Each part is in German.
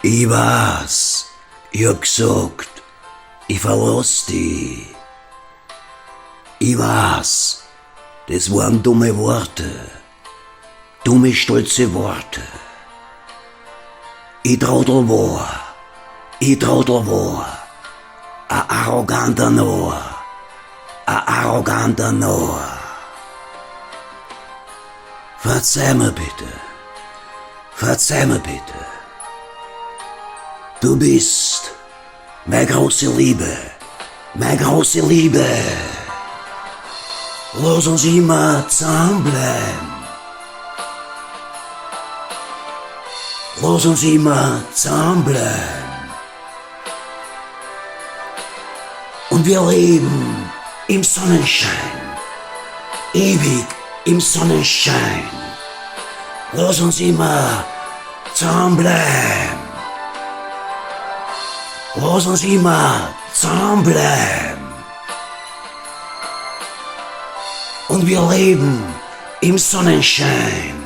Ich weiß, ich hab gesagt, ich verlass dich. Ich weiß, das waren dumme Worte, dumme stolze Worte. Ich Trottel war, ein arroganter Narr. Verzeih mir bitte. Du bist meine große Liebe. Lass uns immer zusammenbleiben. Und wir leben im Sonnenschein, ewig im Sonnenschein. Lass uns immer zusammenbleiben. Und wir leben im Sonnenschein,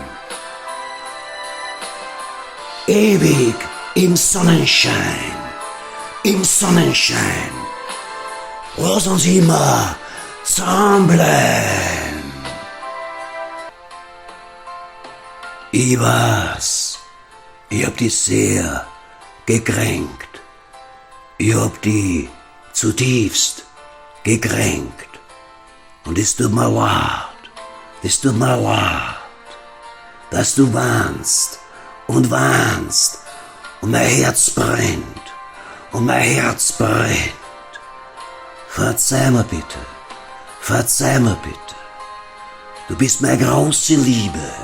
ewig im Sonnenschein. Lass uns immer zusammenbleiben. Ich weiß, ich hab dich sehr gekränkt. Ich hab dich zutiefst gekränkt. Und es tut mir leid, dass du weinst und mein Herz brennt. Verzeih mir bitte. Du bist meine große Liebe.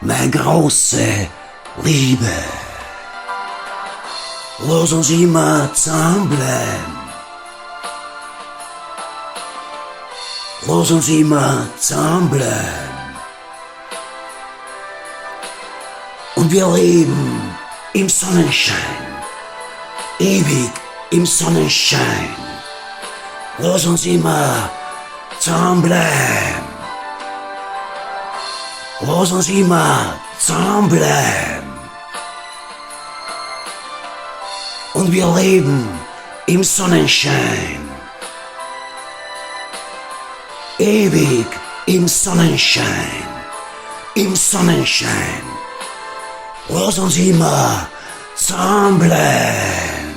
Meine große Liebe. Lass uns immer zusammenbleiben. Und wir leben im Sonnenschein, ewig im Sonnenschein. Lass uns immer zusammenbleiben. Und wir leben im Sonnenschein, ewig im Sonnenschein. Lass uns immer zusammenbleiben.